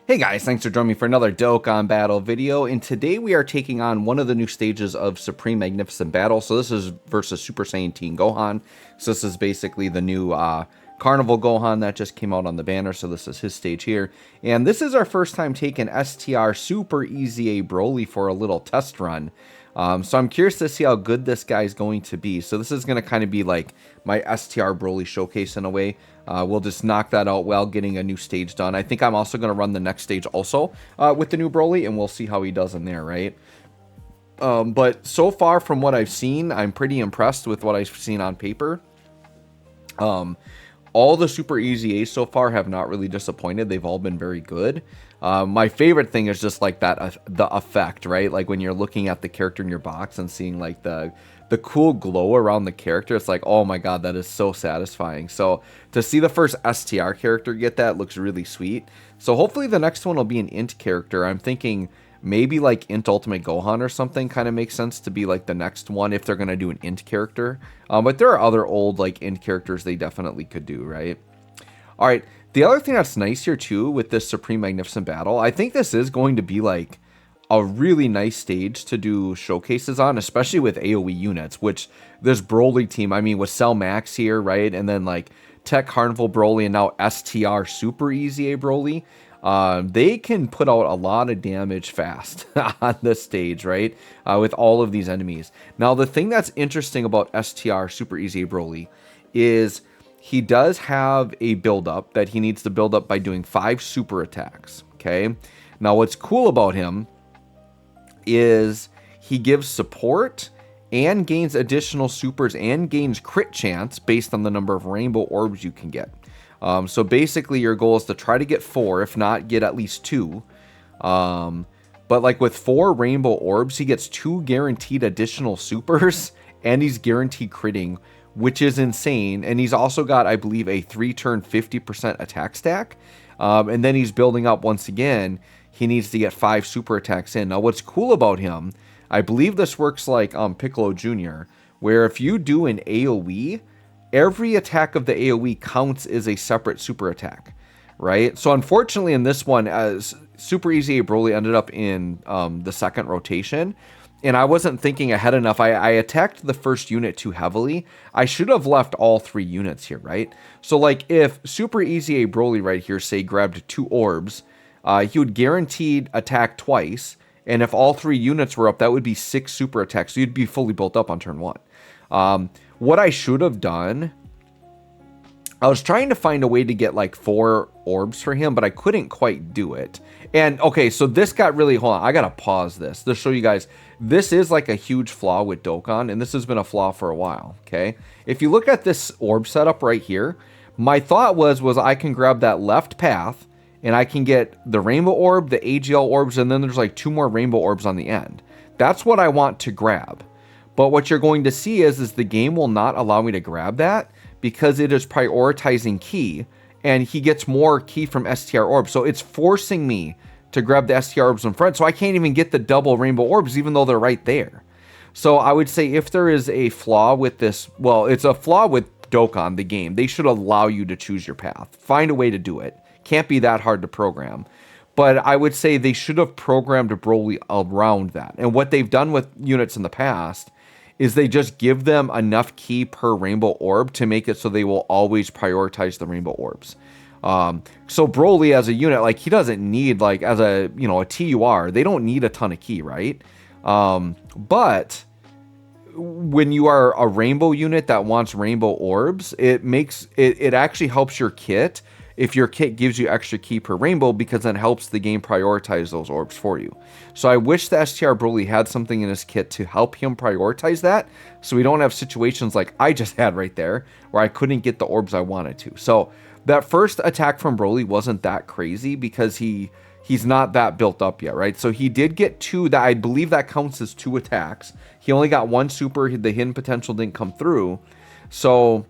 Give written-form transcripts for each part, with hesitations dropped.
Hey guys, thanks for joining me for another Dokkan Battle video, and today we are taking on one of the new stages of Supreme Magnificent Battle. So this is versus Super Saiyan Teen Gohan. So this is basically the new Carnival Gohan that just came out on the banner, so this is his stage here. And this is our first time taking STR Super Easy A Broly for a little test run. So I'm curious to see how good this guy is going to be. So this is going to kind of be like my STR Broly showcase in a way. We'll just knock that out while getting a new stage done. I think I'm also going to run the next stage also with the new Broly, and we'll see how he does in there, right? But so far from what I've seen, I'm pretty impressed with what I've seen on paper. All the Super Easy A's so far have not really disappointed. They've all been very good. My favorite thing is just like that, the effect, right? Like when you're looking at the character in your box and seeing like the cool glow around the character, it's like, oh my god, that is so satisfying. So to see the first STR character get that looks really sweet. So hopefully the next one will be an int character. I'm thinking maybe like int Ultimate Gohan or something kind of makes sense to be like the next one if they're going to do an int character. But there are other old like int characters they definitely could do, right? All right. The other thing that's nice here too with this Supreme Magnificent Battle, I think this is going to be like a really nice stage to do showcases on, especially with AoE units, which this Broly team, I mean, with Cell Max here, right? And then like Tech Carnival Broly and now STR Super Easy A Broly, they can put out a lot of damage fast on this stage, right? With all of these enemies. Now, the thing that's interesting about STR Super Easy A Broly is he does have a build-up that he needs to build up by doing 5 super attacks, okay? Now, what's cool about him is he gives support and gains additional supers and gains crit chance based on the number of rainbow orbs you can get. So basically your goal is to try to get 4, if not get at least 2. But like with 4 rainbow orbs, he gets 2 guaranteed additional supers and he's guaranteed critting, which is insane. And he's also got, I believe, a 3-turn 50% attack stack. And then he's building up once again. He needs to get 5 super attacks in. Now, what's cool about him, I believe this works like Piccolo Jr., where if you do an AoE, every attack of the AoE counts as a separate super attack, right? So unfortunately in this one, as Super Easy A Broly ended up in the second rotation, and I wasn't thinking ahead enough. I attacked the first unit too heavily. I should have left all 3 units here, right? So like if Super Easy A Broly right here, say, grabbed 2 orbs, he would guaranteed attack twice, and if all 3 units were up, that would be 6 super attacks. So you'd be fully built up on turn 1. What I should have done, I was trying to find a way to get like 4 orbs for him, but I couldn't quite do it. And okay, so this got really, hold on, I gotta pause this to show you guys. This is like a huge flaw with Dokkan, and this has been a flaw for a while, okay? If you look at this orb setup right here, my thought was I can grab that left path, and I can get the rainbow orb, the AGL orbs, and then there's like 2 more rainbow orbs on the end. That's what I want to grab. But what you're going to see is the game will not allow me to grab that because it is prioritizing key, and he gets more key from STR orbs. So it's forcing me to grab the STR orbs in front. So I can't even get the double rainbow orbs, even though they're right there. So I would say if there is a flaw with this, well, it's a flaw with Dokkan, the game. They should allow you to choose your path. Find a way to do it. Can't be that hard to program. But I would say they should have programmed Broly around that. And what they've done with units in the past is they just give them enough key per rainbow orb to make it so they will always prioritize the rainbow orbs. So Broly as a unit, like he doesn't need like as a, you know, a TUR, they don't need a ton of key, right? But when you are a rainbow unit that wants rainbow orbs, it actually helps your kit if your kit gives you extra key per rainbow, because then helps the game prioritize those orbs for you. So I wish the STR Broly had something in his kit to help him prioritize that, so we don't have situations like I just had right there, where I couldn't get the orbs I wanted to. So that first attack from Broly wasn't that crazy because he's not that built up yet, right? So he did get 2, that I believe that counts as 2 attacks. He only got 1 super, the hidden potential didn't come through. So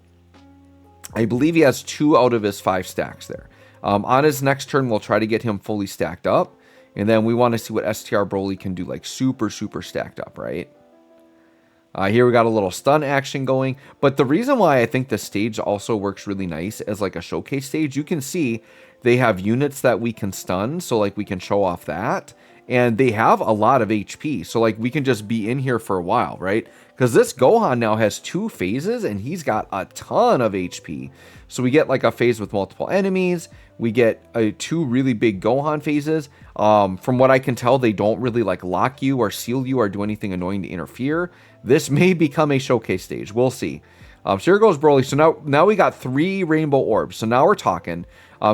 I believe he has 2 out of his 5 stacks there. On his next turn, we'll try to get him fully stacked up. And then we want to see what STR Broly can do, like super, super stacked up, right? Here we got a little stun action going. But the reason why I think this stage also works really nice as like a showcase stage, you can see they have units that we can stun. So like we can show off that. And they have a lot of HP. So like we can just be in here for a while, right? Because this Gohan now has 2 phases and he's got a ton of HP. So we get like a phase with multiple enemies. We get 2 really big Gohan phases. From what I can tell, they don't really like lock you or seal you or do anything annoying to interfere. This may become a showcase stage. We'll see. So here goes Broly. So now we got 3 rainbow orbs. So now we're talking.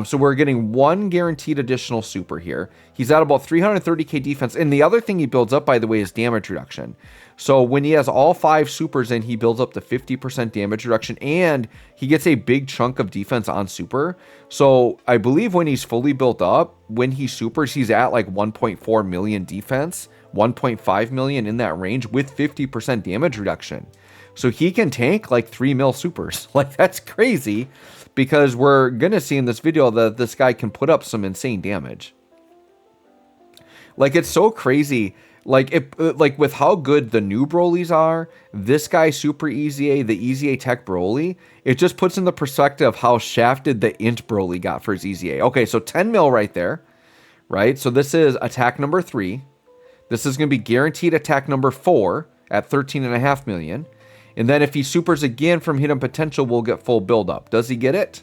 So we're getting 1 guaranteed additional super here. He's at about 330k defense. And the other thing he builds up, by the way, is damage reduction. So when he has all 5 supers in, he builds up to 50% damage reduction. And he gets a big chunk of defense on super. So I believe when he's fully built up, when he supers, he's at like 1.4 million defense. 1.5 million in that range with 50% damage reduction. So he can tank like 3 mil supers. Like that's crazy because we're going to see in this video that this guy can put up some insane damage. Like it's so crazy. Like with how good the new Brolys are, this guy Super Easy A, the Easy A Tech Broly, it just puts in the perspective how shafted the Int Broly got for his Easy A. Okay, so 10 mil right there, right? So this is attack number 3. This is going to be guaranteed attack number 4 at 13.5 million. And then if he supers again from hidden potential, we'll get full build up. Does he get it?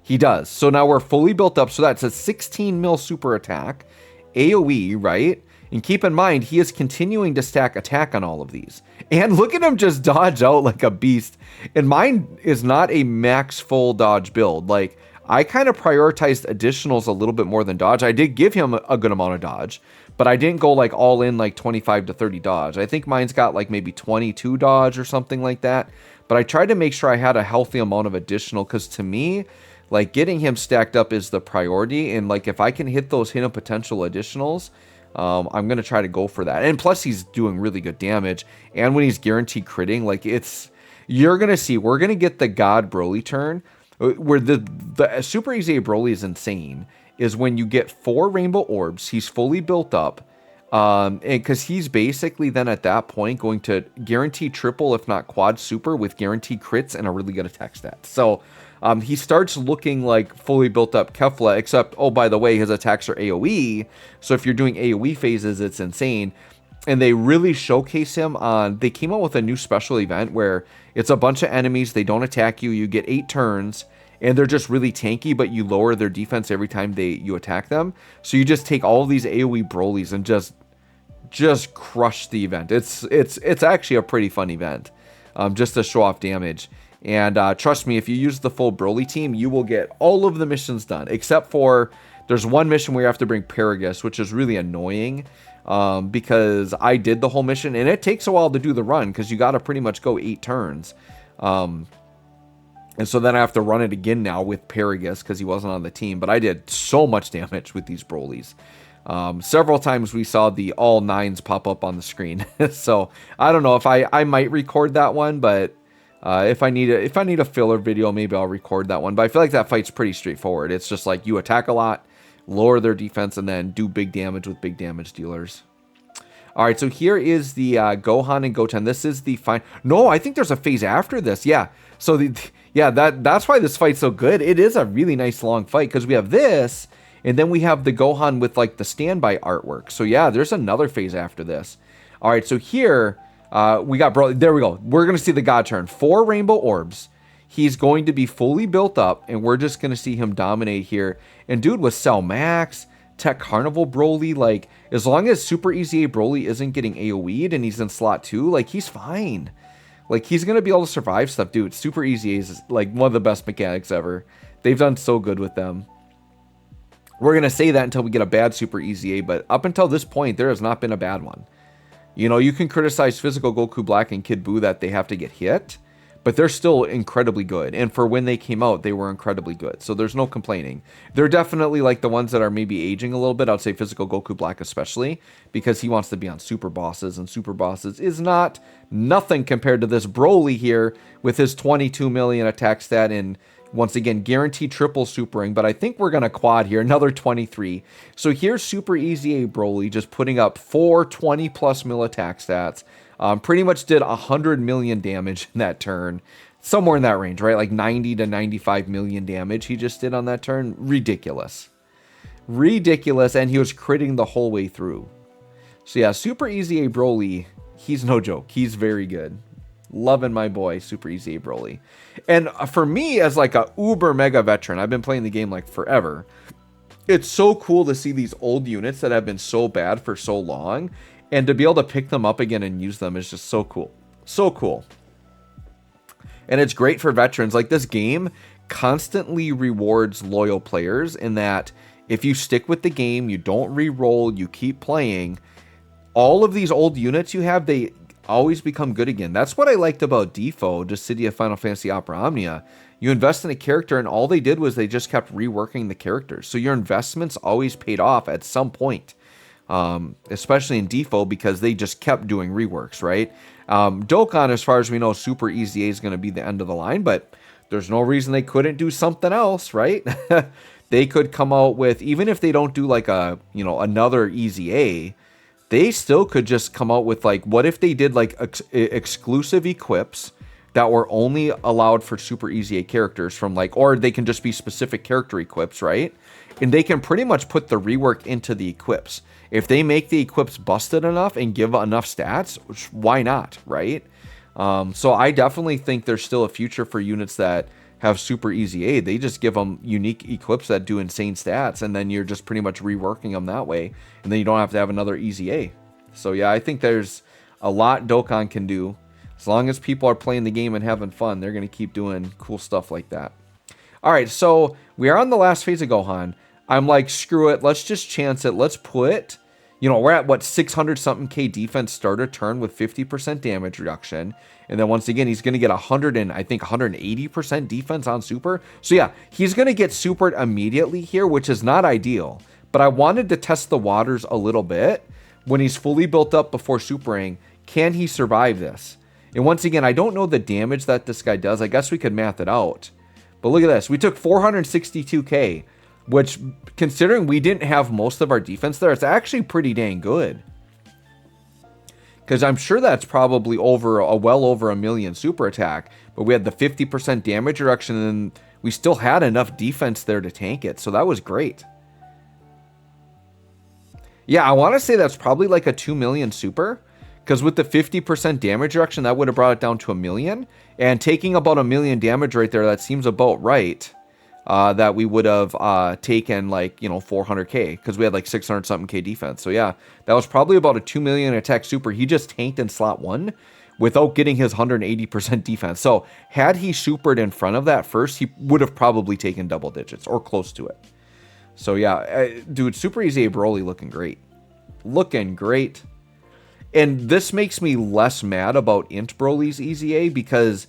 He does. So now we're fully built up. So that's a 16 mil super attack. AoE, right? And keep in mind, he is continuing to stack attack on all of these. And look at him just dodge out like a beast. And mine is not a max full dodge build. Like, I kind of prioritized additionals a little bit more than dodge. I did give him a good amount of dodge, but I didn't go like all in like 25 to 30 dodge. I think mine's got like maybe 22 dodge or something like that. But I tried to make sure I had a healthy amount of additional because to me, like getting him stacked up is the priority. And like if I can hit those hidden potential additionals, I'm going to try to go for that. And plus he's doing really good damage. And when he's guaranteed critting, like you're going to see, we're going to get the God Broly turn where the Super Easy Broly is insane. Is when you get 4 rainbow orbs, he's fully built up, and because he's basically then at that point going to guarantee triple if not quad super with guaranteed crits and a really good attack stat. So he starts looking like fully built up Kefla, except oh by the way his attacks are AoE, so if you're doing AoE phases it's insane. And they really showcase him on, they came out with a new special event where it's a bunch of enemies, they don't attack you, you get 8 turns, and they're just really tanky, but you lower their defense every time you attack them. So you just take all of these AoE Brolys and just crush the event. It's actually a pretty fun event, just to show off damage. And trust me, if you use the full Broly team, you will get all of the missions done, except for there's one mission where you have to bring Paragus, which is really annoying. Because I did the whole mission and it takes a while to do the run because you got to pretty much go 8 turns. And so then I have to run it again now with Paragus because he wasn't on the team. But I did so much damage with these Brolys. Several times we saw the all 9s pop up on the screen. So I don't know if I might record that one, but if I need a filler video, maybe I'll record that one. But I feel like that fight's pretty straightforward. It's just like you attack a lot, lower their defense, and then do big damage with big damage dealers. All right, so here is the Gohan and Goten. This is the fine. No, I think there's a phase after this. Yeah. So that's why this fight's so good. It is a really nice long fight because we have this, and then we have the Gohan with like the standby artwork. So yeah, there's another phase after this. All right, so here we got Broly. There we go. We're gonna see the God turn. 4 rainbow orbs. He's going to be fully built up, and we're just gonna see him dominate here. And dude, with Cell Max, Tech Carnival Broly, like as long as Super Easy A Broly isn't getting AoE'd and he's in slot 2, like he's fine. Like he's gonna be able to survive stuff, dude. Super Easy A is like one of the best mechanics ever. They've done so good with them. We're gonna say that until we get a bad Super Easy A, but up until this point, there has not been a bad one. You know, you can criticize Physical Goku Black and Kid Buu that they have to get hit, but they're still incredibly good. And for when they came out, they were incredibly good. So there's no complaining. They're definitely like the ones that are maybe aging a little bit. I'd say Physical Goku Black especially, because he wants to be on Super Bosses, and Super Bosses is nothing compared to this Broly here with his 22 million attack stat and once again, guaranteed triple supering, but I think we're going to quad here, another 23. So here's Super Easy A Broly just putting up 4 20+ mil attack stats. Pretty much did 100 million damage in that turn. Somewhere in that range, right? Like 90 to 95 million damage he just did on that turn. Ridiculous. Ridiculous, and he was critting the whole way through. So yeah, Super Easy A Broly, he's no joke. He's very good. Loving my boy, Super Easy A Broly. And for me, as like a uber mega veteran, I've been playing the game like forever. It's so cool to see these old units that have been so bad for so long, and to be able to pick them up again and use them is just so cool. So cool. And it's great for veterans. Like, this game constantly rewards loyal players in that if you stick with the game, you don't re-roll, you keep playing, all of these old units you have, they always become good again. That's what I liked about DFFOO, Dissidia Final Fantasy Opera Omnia. You invest in a character, and all they did was they just kept reworking the characters. So your investments always paid off at some point, especially in DFFOO, because they just kept doing reworks, right? Dokkan, as far as we know, Super Easy A is going to be the end of the line, but there's no reason they couldn't do something else, right? They could come out with, even if they don't do like a, you know, another Easy A, they still could just come out with like, what if they did like exclusive equips that were only allowed for Super Easy A characters from like, or they can just be specific character equips, right? And they can pretty much put the rework into the equips. If they make the equips busted enough and give enough stats, why not, right? So I definitely think there's still a future for units that have Super Easy A. They just give them unique equips that do insane stats, and then you're just pretty much reworking them that way, and then you don't have to have another Easy A. So yeah, I think there's a lot Dokkan can do. As long as people are playing the game and having fun, they're going to keep doing cool stuff like that. All right, so we are on the last phase of Gohan. I'm like, screw it. Let's just chance it. Let's put, you know, we're at what, 600 something K defense starter turn with 50% damage reduction. And then once again, he's going to get 100 and I think 180% defense on super. So yeah, he's going to get supered immediately here, which is not ideal. But I wanted to test the waters a little bit. When he's fully built up before supering, can he survive this? And once again, I don't know the damage that this guy does. I guess we could math it out. But look at this. We took 462K, which, considering we didn't have most of our defense there, it's actually pretty dang good. Because I'm sure that's probably well over a million super attack. But we had the 50% damage reduction, and we still had enough defense there to tank it. So that was great. Yeah, I want to say that's probably like a 2 million super. Because with the 50% damage reduction, that would have brought it down to 1 million. And taking about 1 million damage right there, that seems about right. That we would have taken like, you know, 400K. Because we had like 600 something K defense. So yeah, that was probably about a 2 million attack super. He just tanked in slot 1 without getting his 180% defense. So had he supered in front of that first, he would have probably taken double digits or close to it. So yeah, dude, Super Easy A Broly looking great. Looking great. And this makes me less mad about Int Broly's Easy A because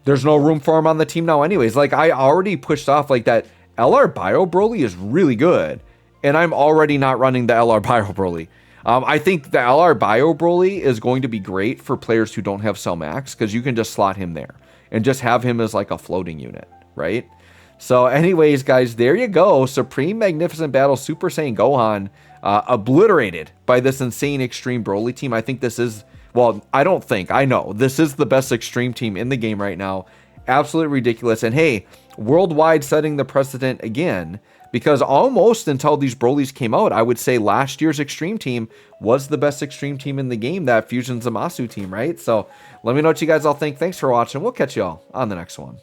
there's no room for him on the team now anyways. Like, I already pushed off like that LR Bio Broly is really good. And I'm already not running the LR Bio Broly. I think the LR Bio Broly is going to be great for players who don't have Cell Max because you can just slot him there and just have him as like a floating unit, right? So anyways, guys, there you go. Supreme Magnificent Battle Super Saiyan Gohan obliterated by this insane Extreme Broly team. I think this is, well, I don't think, I know, this is the best Extreme team in the game right now. Absolutely ridiculous. And hey, worldwide setting the precedent again, because almost until these Brolys came out, I would say last year's Extreme team was the best Extreme team in the game, that Fusion Zamasu team, right? So let me know what you guys all think. Thanks for watching. We'll catch you all on the next one.